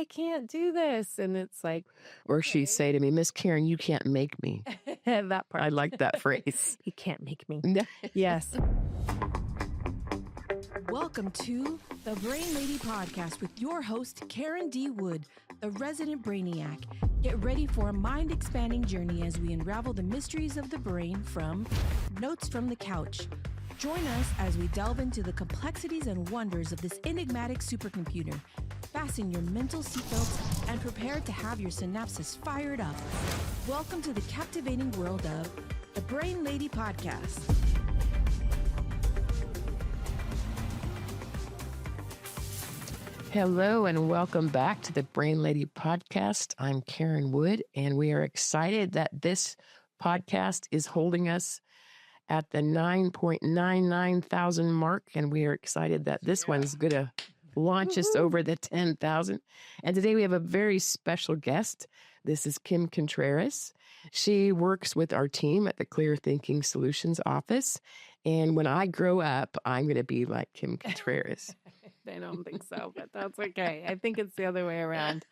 I can't do this. And it's like, Or she'd say to me, Miss Karen, you can't make me. that part. I like that phrase. He can't make me. No. Yes. Welcome to the Brain Lady Podcast with your host, Karen D. Wood, the resident brainiac. Get ready for a mind-expanding journey as we unravel the mysteries of the brain from Notes from the Couch. Join us as we delve into the complexities and wonders of this enigmatic supercomputer. Fasten your mental seatbelts and prepare to have your synapses fired up. Welcome to the captivating world of the Brain Lady Podcast. Hello and welcome back to the Brain Lady Podcast. I'm Karen Wood, and we are excited that this podcast is holding us at the 9.99 thousand mark, and we are excited that this one's going to launch us over the 10,000. And today we have a very special guest. This is Kim Contreras. She works with our team at the Clear Thinking Solutions office. And when I grow up, I'm going to be like Kim Contreras. I don't think so, but that's okay. I think it's the other way around.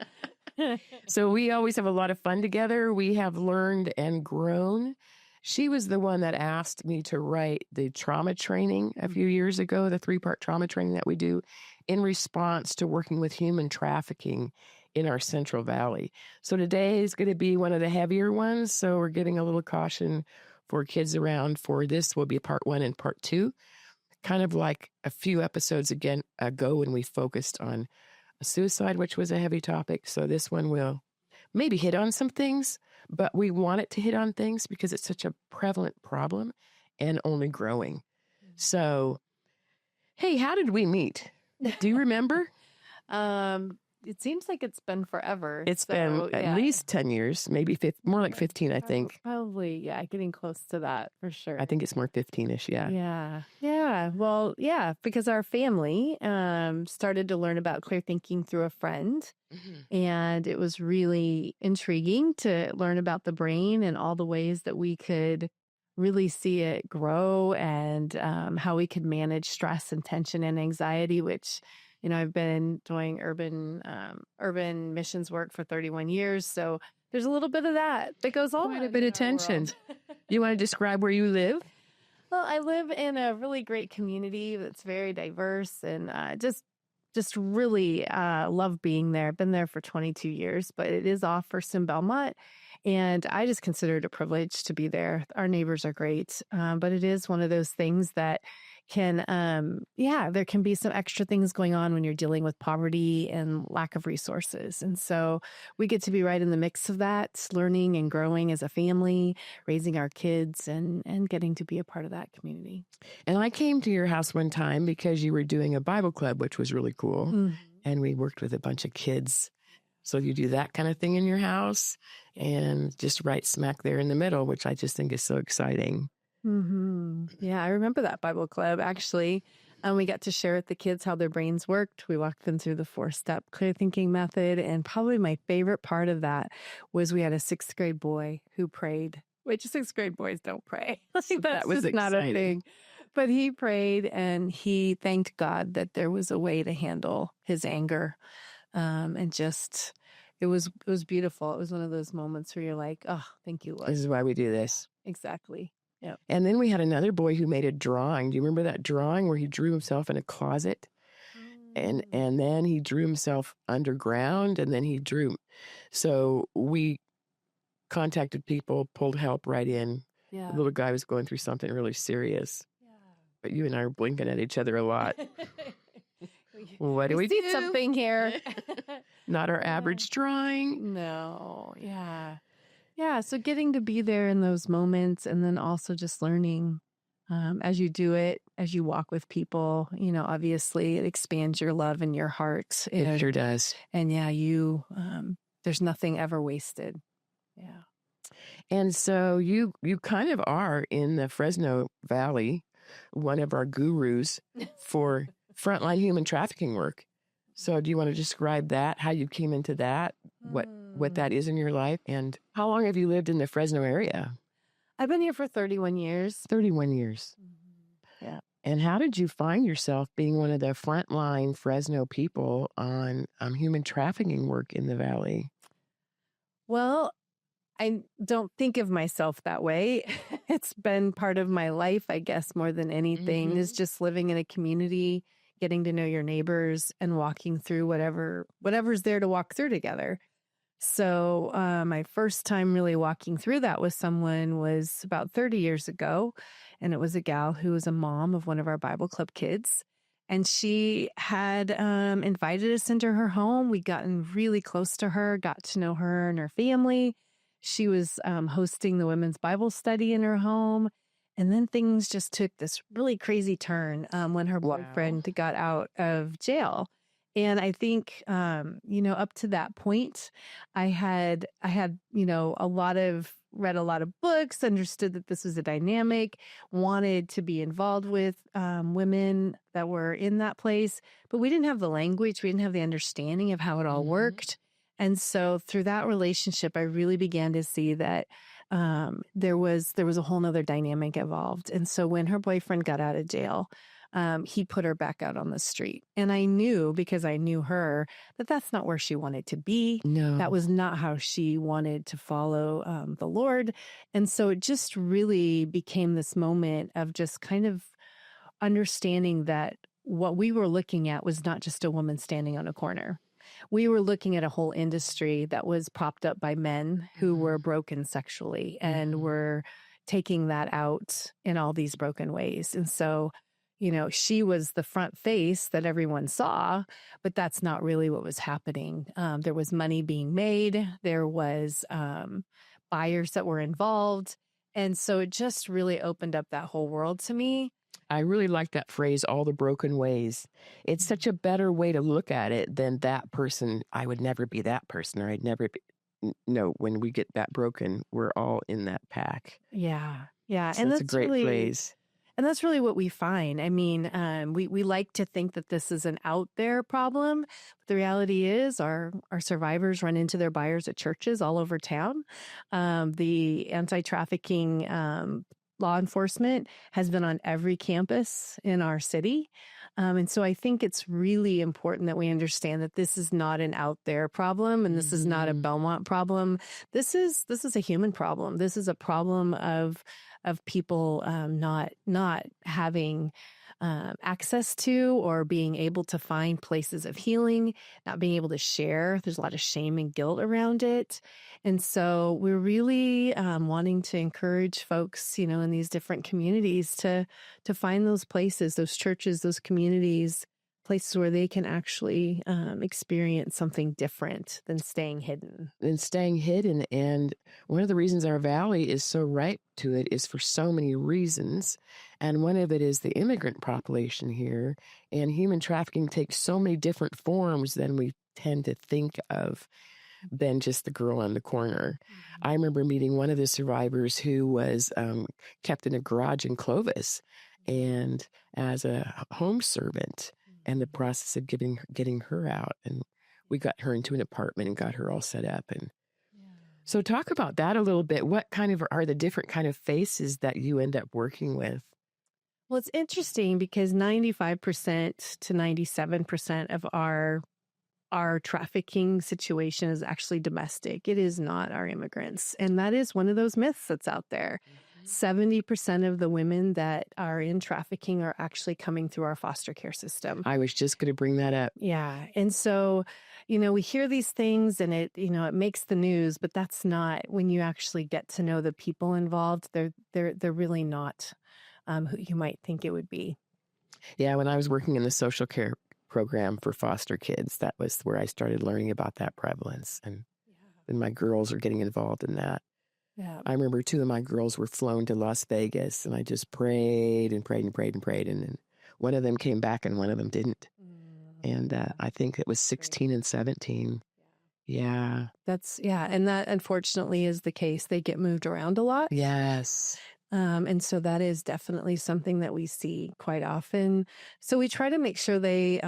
So we always have a lot of fun together. We have learned and grown. She was the one that asked me to write the trauma training a few years ago, the 3-part trauma training that we do in response to working with human trafficking in our Central Valley. So today is going to be one of the heavier ones. So we're giving a little caution for kids around for this will be part 1 and part 2. Kind of like a few episodes ago when we focused on suicide, which was a heavy topic. So this one will maybe hit on some things, but we want it to hit on things because it's such a prevalent problem and only growing. So, hey, how did we meet? Do you remember? It seems like it's been forever. It's been at least 10 years, maybe more like 15, I think. Probably, getting close to that for sure. I think it's more 15-ish, Yeah. Well, because our family started to learn about clear thinking through a friend. Mm-hmm. And it was really intriguing to learn about the brain and all the ways that we could really see it grow and how we could manage stress and tension and anxiety, which I've been doing urban missions work for 31 years. So there's a little bit of that goes on. Quite a bit of tension. You want to describe where you live? Well, I live in a really great community that's very diverse and just really love being there. I've been there for 22 years, but it is off First in Belmont. And I just consider it a privilege to be there. Our neighbors are great, but it is one of those things that can, there can be some extra things going on when you're dealing with poverty and lack of resources. And so we get to be right in the mix of that, learning and growing as a family, raising our kids and getting to be a part of that community. And I came to your house one time because you were doing a Bible club, which was really cool. Mm-hmm. And we worked with a bunch of kids. So you do that kind of thing in your house and just right smack there in the middle, which I just think is so exciting. Mm-hmm. Yeah, I remember that Bible club actually. And we got to share with the kids how their brains worked. We walked them through the 4-step clear thinking method. And probably my favorite part of that was we had a 6th grade boy who prayed, which 6th grade boys don't pray. That was just not a thing. But he prayed and he thanked God that there was a way to handle his anger. And just, it was beautiful. It was one of those moments where you're like, oh, thank you, Lord. This is why we do this. Exactly. Yeah. And then we had another boy who made a drawing. Do you remember that drawing where he drew himself in a closet? And then he drew himself underground and then he drew. So we contacted people, pulled help right in. Yeah. The little guy was going through something really serious. Yeah. But you and I are blinking at each other a lot. What do we see do? Something here. Not our average drawing. No. Yeah. Yeah. So getting to be there in those moments and then also just learning as you do it, as you walk with people, obviously it expands your love in your heart. It sure does. And there's nothing ever wasted. Yeah. And so you kind of are in the Fresno Valley, one of our gurus for frontline human trafficking work. So do you want to describe that, how you came into that, what that is in your life, and how long have you lived in the Fresno area? I've been here for 31 years. 31 years. Mm-hmm. Yeah. And how did you find yourself being one of the frontline Fresno people on human trafficking work in the Valley? Well, I don't think of myself that way. It's been part of my life, I guess, more than anything, is just living in a community, getting to know your neighbors and walking through whatever's there to walk through together. So my first time really walking through that with someone was about 30 years ago. And it was a gal who was a mom of one of our Bible Club kids. And she had invited us into her home. We'd gotten really close to her, got to know her and her family. She was hosting the women's Bible study in her home. And then things just took this really crazy turn when her boyfriend got out of jail. And I think, up to that point, I had, read a lot of books, understood that this was a dynamic, wanted to be involved with women that were in that place, but we didn't have the language. We didn't have the understanding of how it all worked. And so through that relationship, I really began to see that there was a whole nother dynamic involved. And so when her boyfriend got out of jail, he put her back out on the street. And I knew, because I knew her, that that's not where she wanted to be. No. That was not how she wanted to follow the Lord. And so it just really became this moment of just kind of understanding that what we were looking at was not just a woman standing on a corner. We were looking at a whole industry that was propped up by men who were broken sexually and were taking that out in all these broken ways. And so, she was the front face that everyone saw, but that's not really what was happening. There was money being made. There was buyers that were involved. And so it just really opened up that whole world to me. I really like that phrase, all the broken ways. It's such a better way to look at it than that person. I would never be that person, or I'd never be. No, when we get that broken, we're all in that pack. Yeah. Yeah. So that's a great phrase. And that's really what we find. I mean, we like to think that this is an out there problem. But the reality is our survivors run into their buyers at churches all over town. The anti-trafficking law enforcement has been on every campus in our city. And so I think it's really important that we understand that this is not an out there problem, and this is not a Belmont problem. This is a human problem. This is a problem of people not having access to or being able to find places of healing, not being able to share. There's a lot of shame and guilt around it. And so we're really wanting to encourage folks, in these different communities to find those places, those churches, those communities, places where they can actually experience something different than staying hidden. And one of the reasons our valley is so ripe to it is for so many reasons. And one of it is the immigrant population here. And human trafficking takes so many different forms than we tend to think of than just the girl on the corner. I remember meeting one of the survivors who was kept in a garage in Clovis and as a home servant, and the process of getting her out. And we got her into an apartment and got her all set up. And so talk about that a little bit. What kind of are the different kind of faces that you end up working with? Well, it's interesting because 95% to 97% of our trafficking situation is actually domestic. It is not our immigrants. And that is one of those myths that's out there. 70% of the women that are in trafficking are actually coming through our foster care system. I was just going to bring that up. Yeah. And so, we hear these things and it makes the news, but that's not when you actually get to know the people involved. They're really not who you might think it would be. Yeah. When I was working in the social care program for foster kids, that was where I started learning about that prevalence. And my girls are getting involved in that. Yeah. I remember 2 of my girls were flown to Las Vegas, and I just prayed and prayed and prayed and prayed. And then one of them came back and one of them didn't. And I think it was 16 and 17. Yeah. And that unfortunately is the case. They get moved around a lot. Yes. And so that is definitely something that we see quite often. So we try to make sure they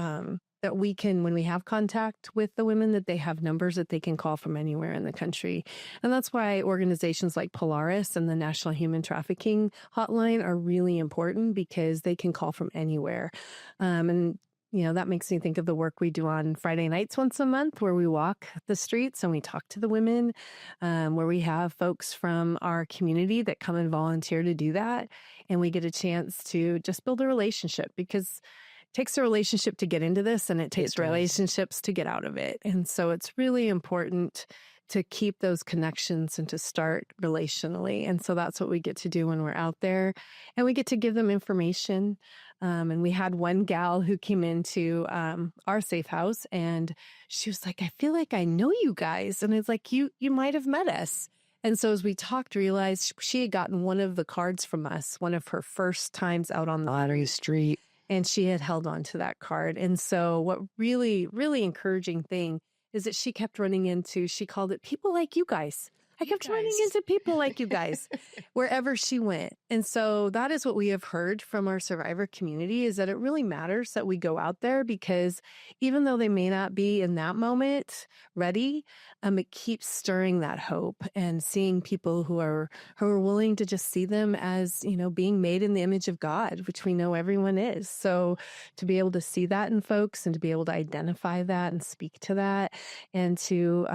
that we can, when we have contact with the women, that they have numbers that they can call from anywhere in the country. And that's why organizations like Polaris and the National Human Trafficking Hotline are really important, because they can call from anywhere. And that makes me think of the work we do on Friday nights once a month, where we walk the streets and we talk to the women, where we have folks from our community that come and volunteer to do that. And we get a chance to just build a relationship, because it takes a relationship to get into this, and it takes relationships to get out of it. And so it's really important to keep those connections and to start relationally. And so that's what we get to do when we're out there, and we get to give them information. And we had one gal who came into our safe house, and she was like, I feel like I know you guys. And it's like, you might have met us. And so as we talked, realized she had gotten one of the cards from us, one of her first times out on the Lottery Street. And she had held on to that card. And so what really, really encouraging thing is that she kept running into, she called it people like you guys. I kept running into people like you guys wherever she went. And so that is what we have heard from our survivor community, is that it really matters that we go out there, because even though they may not be in that moment ready, it keeps stirring that hope and seeing people who are willing to just see them as, being made in the image of God, which we know everyone is. So to be able to see that in folks, and to be able to identify that and speak to that, and to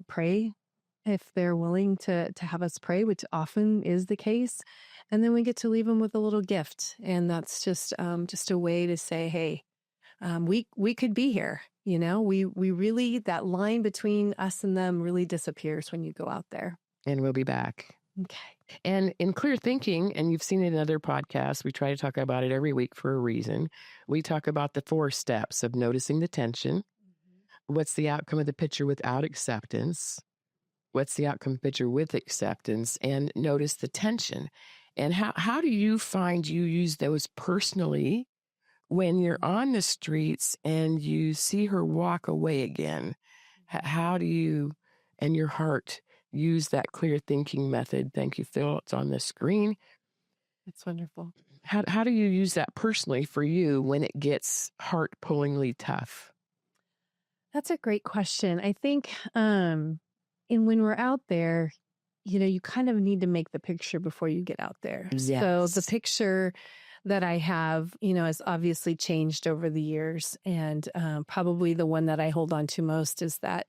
pray if they're willing to have us pray, which often is the case. And then we get to leave them with a little gift. And that's just a way to say, hey, we could be here. We really, that line between us and them really disappears when you go out there. And we'll be back. Okay. And in Clear Thinking, and you've seen it in other podcasts, we try to talk about it every week for a reason. We talk about the 4 steps of noticing the tension. What's the outcome of the picture without acceptance? What's the outcome of the picture with acceptance? And notice the tension. And how do you find you use those personally when you're on the streets and you see her walk away again? How do you, and your heart, use that clear thinking method? Thank you, Phil. It's on the screen. It's wonderful. How do you use that personally for you when it gets heart-pullingly tough? That's a great question. I think, and when we're out there, you kind of need to make the picture before you get out there. Yes. So the picture that I have, has obviously changed over the years. And probably the one that I hold on to most is that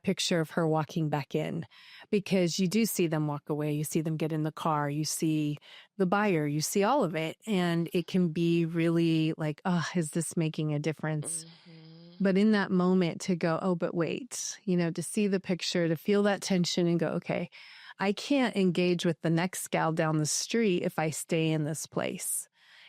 picture of her walking back in, because you do see them walk away. You see them get in the car. You see the buyer. You see all of it. And it can be really like, oh, is this making a difference? But in that moment to go, oh, but wait, to see the picture, to feel that tension and go, okay, I can't engage with the next gal down the street if I stay in this place.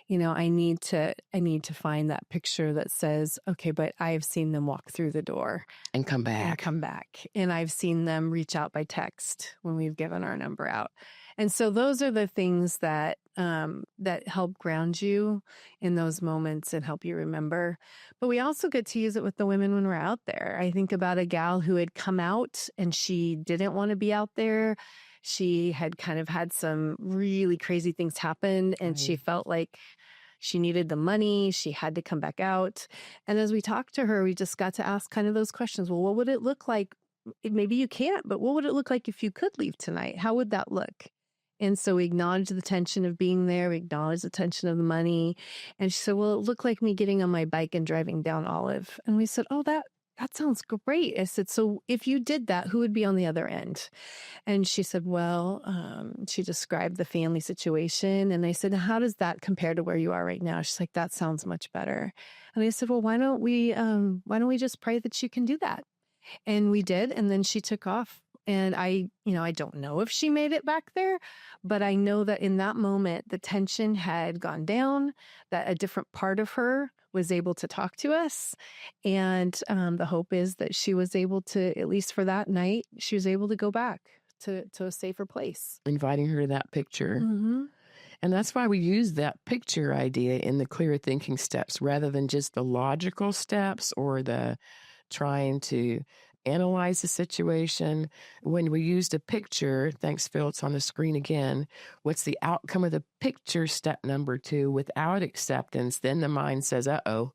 I need to find that picture that says, okay, but I've seen them walk through the door and come back. And I've seen them reach out by text when we've given our number out. And so those are the things that help ground you in those moments and help you remember. But we also get to use it with the women when we're out there. I think about a gal who had come out and she didn't want to be out there. She had kind of had some really crazy things happen, and she felt like she needed the money. She had to come back out. And as we talked to her, we just got to ask kind of those questions. Well, what would it look like? Maybe you can't, but what would it look like if you could leave tonight? How would that look? And so we acknowledged the tension of being there. We acknowledged the tension of the money. And she said, well, it looked like me getting on my bike and driving down Olive. And we said, oh, that sounds great. I said, so if you did that, who would be on the other end? And she said, well, she described the family situation. And I said, how does that compare to where you are right now? She's like, that sounds much better. And I said, well, why don't we just pray that you can do that? And we did. And then she took off. And I don't know if she made it back there, but I know that in that moment, the tension had gone down, that a different part of her was able to talk to us. And the hope is that she was able to, at least for that night, she was able to go back to a safer place. Inviting her to that picture. Mm-hmm. And that's why we use that picture idea in the clear thinking steps rather than just the logical steps or the trying to analyze the situation. When we used a picture, thanks, Phil, it's on the screen again. What's the outcome of the picture? Step number 2, without acceptance, then the mind says, uh-oh.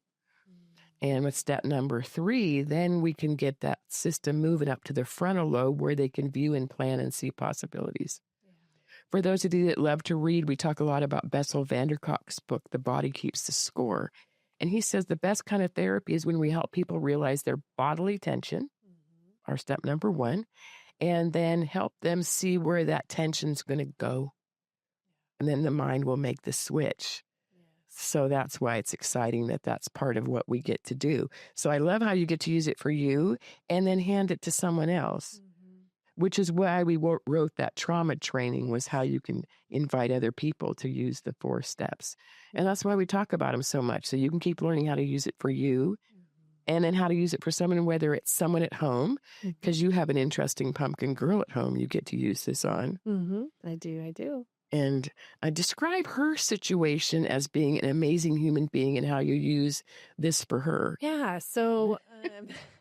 And with step number 3, then we can get that system moving up to the frontal lobe where they can view and plan and see possibilities. Yeah. For those of you that love to read, we talk a lot about Bessel van der Kolk's book, The Body Keeps the Score. And he says the best kind of therapy is when we help people realize their bodily tension, our step number 1, and then help them see where that tension's going to go. And then the mind will make the switch. So that's why it's exciting that that's part of what we get to do. So I love how you get to use it for you and then hand it to someone else, which is why we wrote that trauma training, was how you can invite other people to use the 4 steps. And that's why we talk about them so much. So you can keep learning how to use it for you and then how to use it for someone, whether it's someone at home, because you have an interesting pumpkin girl at home you get to use this on. I do. And I describe her situation as being an amazing human being and how you use this for her. Yeah. So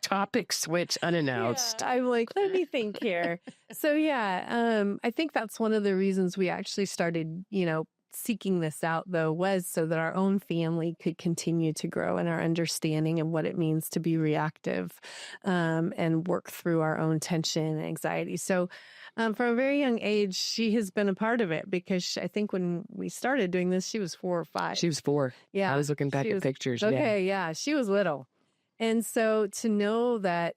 topic switch unannounced. Yeah, I'm like, let me think here. So I think that's one of the reasons we actually started, seeking this out, though, was so that our own family could continue to grow in our understanding of what it means to be reactive and work through our own tension and anxiety. So from a very young age, she has been a part of it, because I think when we started doing this, she was 4 or 5. She was 4. Yeah. I was looking back at pictures. Okay. Yeah. She was little. And so to know that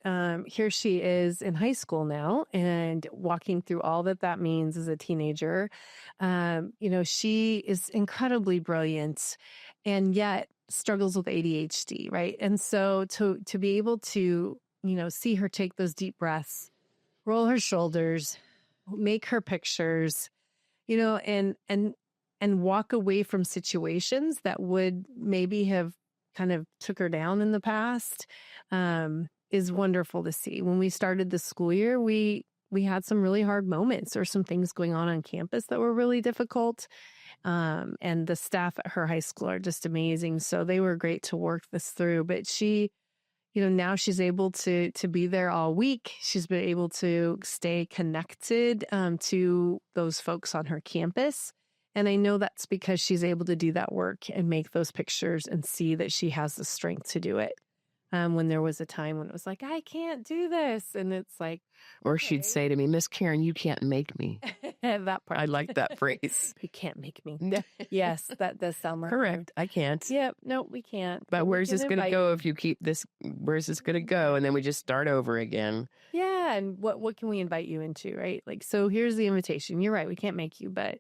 here she is in high school now and walking through all that means as a teenager, she is incredibly brilliant and yet struggles with ADHD, right? And so to be able to, see her take those deep breaths, roll her shoulders, make her pictures, and walk away from situations that would maybe have kind of took her down in the past, is wonderful to see. When we started the school year, we had some really hard moments or some things going on campus that were really difficult. And the staff at her high school are just amazing. So they were great to work this through. But she, now she's able to be there all week. She's been able to stay connected to those folks on her campus. And I know that's because she's able to do that work and make those pictures and see that she has the strength to do it. When there was a time when it was like, I can't do this. And it's like, or she'd say to me, Miss Karen, you can't make me. That part. I like that phrase. You can't make me. Yes, that does sound like correct. I can't. Yep. No, we can't. But where's this going to go if you keep this? Where's this going to go? And then we just start over again. Yeah. And what can we invite you into, right? Like, so here's the invitation. You're right. We can't make you, but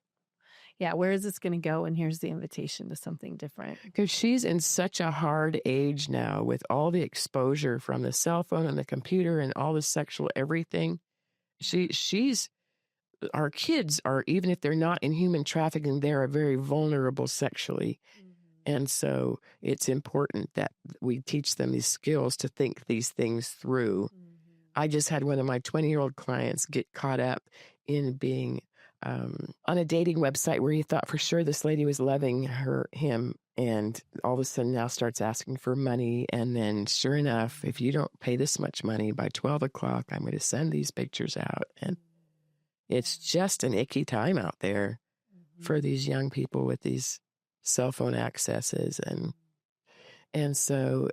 yeah, where is this going to go? And here's the invitation to something different. Because she's in such a hard age now with all the exposure from the cell phone and the computer and all the sexual everything. Our kids are, even if they're not in human trafficking, they're very vulnerable sexually. And so it's important that we teach them these skills to think these things through. I just had one of my 20-year-old clients get caught up in being on a dating website where he thought for sure this lady was loving him, and all of a sudden now starts asking for money. And then sure enough, if you don't pay this much money by 12 o'clock, I'm going to send these pictures out. And it's just an icky time out there for these young people with these cell phone accesses. And so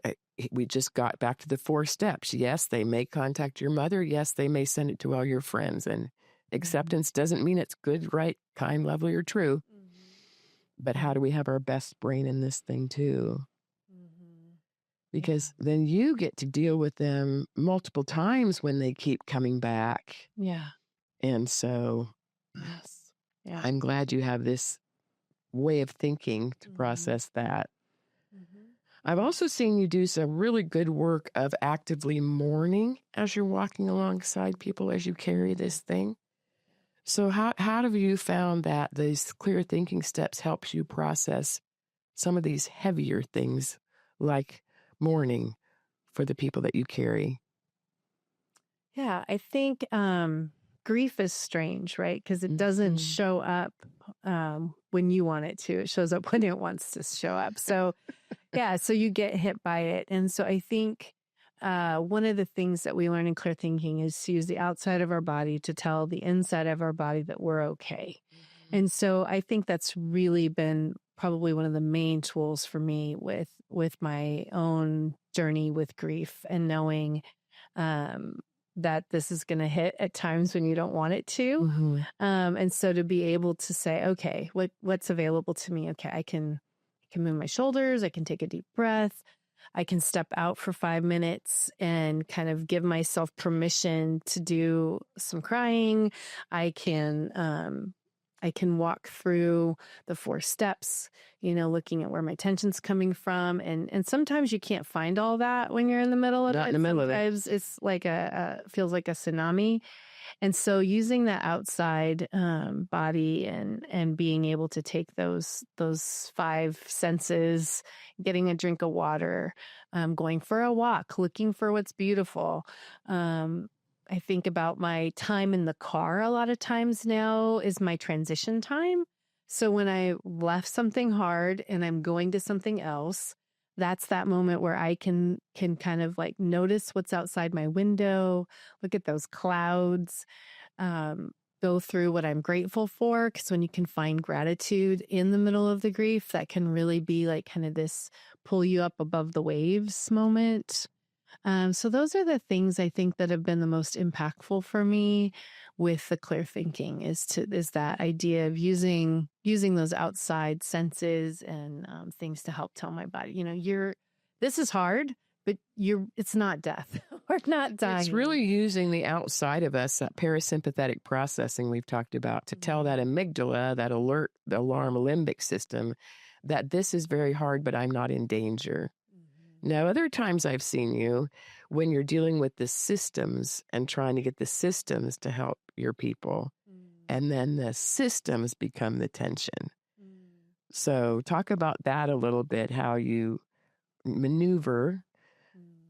we just got back to the 4 steps. Yes, they may contact your mother. Yes, they may send it to all your friends. And acceptance doesn't mean it's good, right, kind, lovely, or true. But how do we have our best brain in this thing too? Because then you get to deal with them multiple times when they keep coming back. Yeah. And so I'm glad you have this way of thinking to process that. I've also seen you do some really good work of actively mourning as you're walking alongside people as you carry this thing. So how have you found that these clear thinking steps helps you process some of these heavier things like mourning for the people that you carry? Yeah, I think grief is strange, right? Because it doesn't show up when you want it to. It shows up when it wants to show up. So so you get hit by it. And so I think one of the things that we learn in clear thinking is to use the outside of our body to tell the inside of our body that we're okay. And so I think that's really been probably one of the main tools for me with my own journey with grief and knowing that this is going to hit at times when you don't want it to. Mm-hmm. And so to be able to say, okay, what's available to me? Okay, I can move my shoulders. I can take a deep breath. I can step out for 5 minutes and kind of give myself permission to do some crying. I can walk through the 4 steps, looking at where my tension's coming from. And sometimes you can't find all that when you're in the middle of it. Not in the middle of it. Sometimes it's like feels like a tsunami. And so using that outside body and being able to take those 5 senses, getting a drink of water, going for a walk, looking for what's beautiful. I think about my time in the car a lot of times now is my transition time. So when I left something hard and I'm going to something else, that's that moment where I can kind of like notice what's outside my window, look at those clouds, go through what I'm grateful for. Because when you can find gratitude in the middle of the grief, that can really be like kind of this pull you up above the waves moment. So those are the things I think that have been the most impactful for me with the clear thinking is that idea of using those outside senses and things to help tell my body, this is hard, but it's not death. We're not dying. It's really using the outside of us, that parasympathetic processing we've talked about, to tell that amygdala, that alert, the alarm limbic system, that this is very hard, but I'm not in danger. Now, other times I've seen you when you're dealing with the systems and trying to get the systems to help your people, and then the systems become the tension. So talk about that a little bit, how you maneuver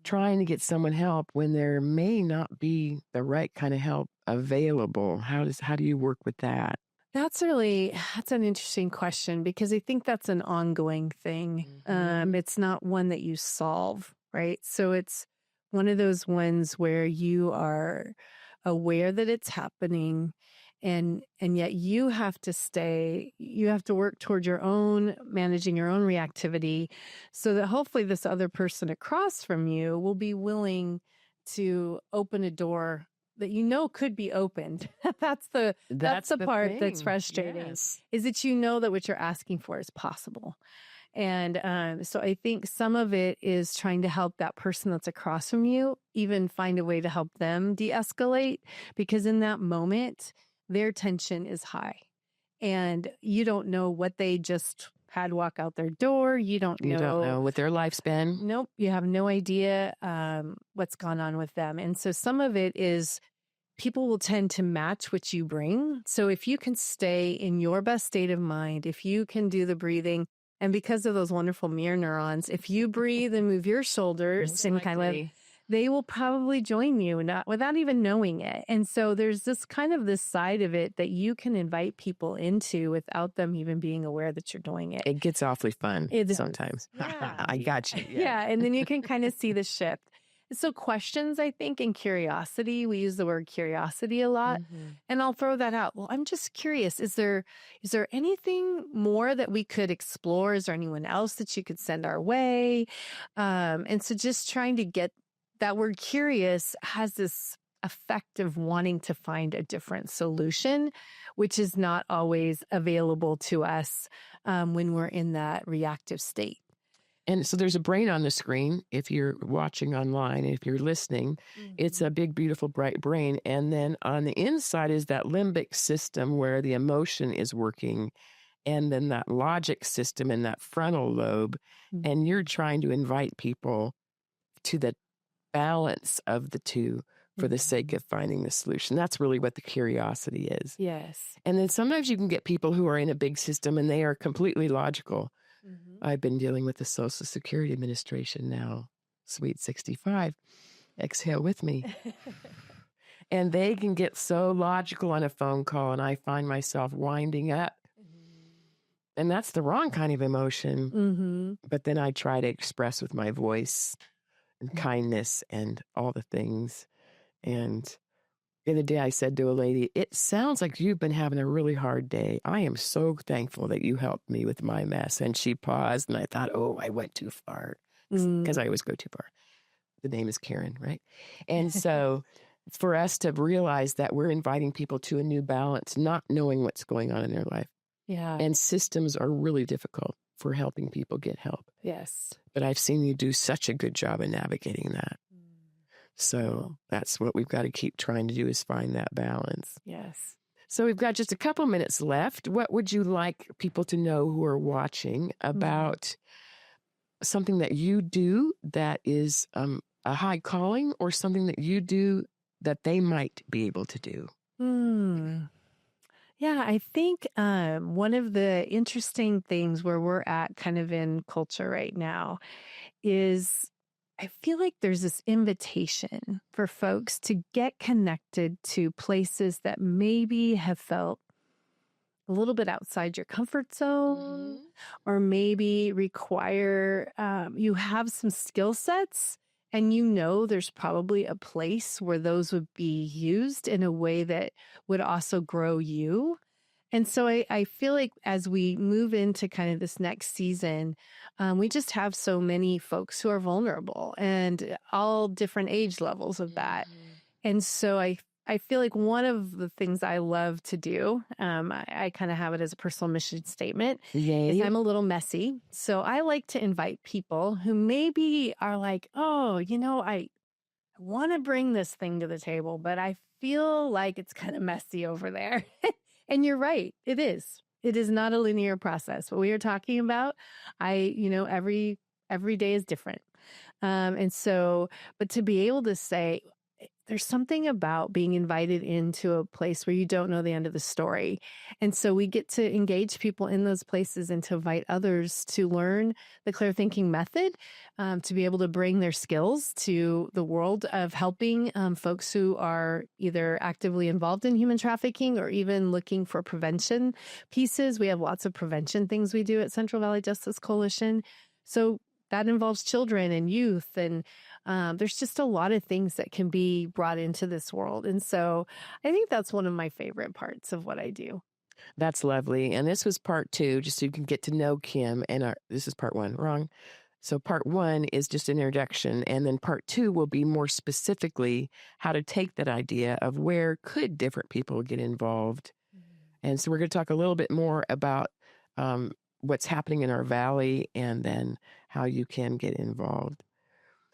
trying to get someone help when there may not be the right kind of help available. How do you work with that? That's an interesting question because I think that's an ongoing thing. It's not one that you solve, right? So it's one of those ones where you are aware that it's happening and yet you have to work toward managing your own reactivity so that hopefully this other person across from you will be willing to open a door that could be opened. That's the part thing. that's frustrating, yes. Is that that what you're asking for is possible. And so I think some of it is trying to help that person that's across from you even find a way to help them de-escalate, because in that moment, their tension is high. And you don't know what they just had walk out their door. You don't know with their lifespan. Nope. You have no idea what's gone on with them. And so some of it is people will tend to match what you bring. So if you can stay in your best state of mind, if you can do the breathing, and because of those wonderful mirror neurons, if you breathe and move your shoulders and kind of, they will probably join you without even knowing it. And so there's this side of it that you can invite people into without them even being aware that you're doing it. It gets awfully fun sometimes. Yeah. I got you. Yeah. And then you can kind of see the shift. So questions, I think, and curiosity, we use the word curiosity a lot. And I'll throw that out. Well, I'm just curious. Is there anything more that we could explore? Is there anyone else that you could send our way? And so just trying to get that word curious has this effect of wanting to find a different solution, which is not always available to us when we're in that reactive state. And so there's a brain on the screen. If you're watching online, if you're listening, it's a big, beautiful, bright brain. And then on the inside is that limbic system where the emotion is working. And then that logic system and that frontal lobe. And you're trying to invite people to the balance of the two for the sake of finding the solution. That's really what the curiosity is. Yes. And then sometimes you can get people who are in a big system and they are completely logical. I've been dealing with the Social Security Administration now, sweet 65. Exhale with me. And they can get so logical on a phone call, and I find myself winding up. And that's the wrong kind of emotion. But then I try to express with my voice and kindness and all the things. And the other day I said to a lady, it sounds like you've been having a really hard day. I am so thankful that you helped me with my mess. And she paused and I thought, oh, I went too far. because I always go too far. The name is Karen, right? And so for us to realize that we're inviting people to a new balance, not knowing what's going on in their life. Yeah. And systems are really difficult for helping people get help. Yes. But I've seen you do such a good job in navigating that. So that's what we've got to keep trying to do, is find that balance. Yes. So we've got just a couple minutes left. What would you like people to know who are watching about something that you do that is a high calling, or something that you do that they might be able to do? Yeah, I think one of the interesting things where we're at kind of in culture right now is I feel like there's this invitation for folks to get connected to places that maybe have felt a little bit outside your comfort zone, or maybe require you have some skill sets, and there's probably a place where those would be used in a way that would also grow you. And so I feel like as we move into kind of this next season, we just have so many folks who are vulnerable, and all different age levels of that. And so I feel like one of the things I love to do, I kind of have it as a personal mission statement, is I'm a little messy. So I like to invite people who maybe are like, oh, I want to bring this thing to the table, but I feel like it's kind of messy over there. And you're right. It is. It is not a linear process. What we are talking about, every day is different. And so, but to be able to say, there's something about being invited into a place where you don't know the end of the story. And so we get to engage people in those places and to invite others to learn the clear thinking method, to be able to bring their skills to the world of helping folks who are either actively involved in human trafficking or even looking for prevention pieces. We have lots of prevention things we do at Central Valley Justice Coalition. So that involves children and youth, and there's just a lot of things that can be brought into this world. And so I think that's one of my favorite parts of what I do. That's lovely. And this was part 2, just so you can get to know Kim. And this is part 1, wrong. So part 1 is just an introduction. And then part 2 will be more specifically how to take that idea of where could different people get involved. And so we're going to talk a little bit more about what's happening in our valley, and then how you can get involved.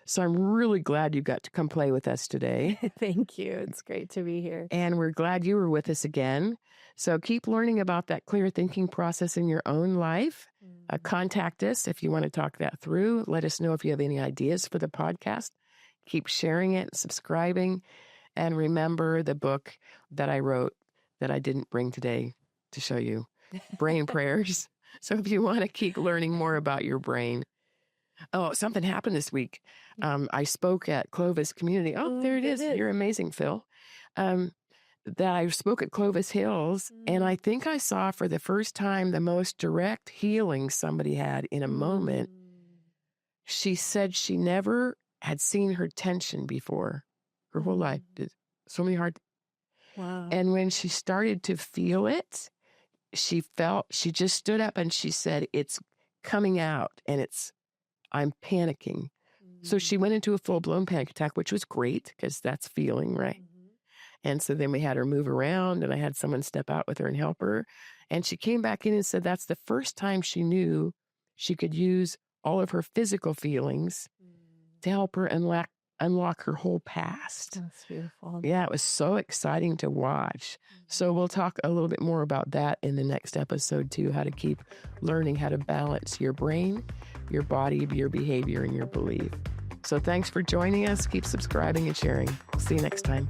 So I'm really glad you got to come play with us today. Thank you. It's great to be here. And we're glad you were with us again. So keep learning about that clear thinking process in your own life. Contact us if you want to talk that through. Let us know if you have any ideas for the podcast. Keep sharing it, subscribing, and remember the book that I wrote that I didn't bring today to show you, Brain Prayers. So if you want to keep learning more about your brain. Oh, something happened this week. I spoke at Clovis Community. Oh, there it is. You're amazing, Phil. That I spoke at Clovis Hills, and I think I saw for the first time the most direct healing somebody had in a moment. She said she never had seen her tension before her whole life. So many hard. Wow. And when she started to feel it, she just stood up and she said, it's coming out, and I'm panicking. So she went into a full-blown panic attack, which was great because that's feeling, right? And so then we had her move around, and I had someone step out with her and help her. And she came back in and said that's the first time she knew she could use all of her physical feelings to help her unlock her whole past. That's beautiful. Yeah, it was so exciting to watch. So we'll talk a little bit more about that in the next episode too, how to keep learning how to balance your brain, your body, your behavior, and your belief. So thanks for joining us. Keep subscribing and sharing. See you next time.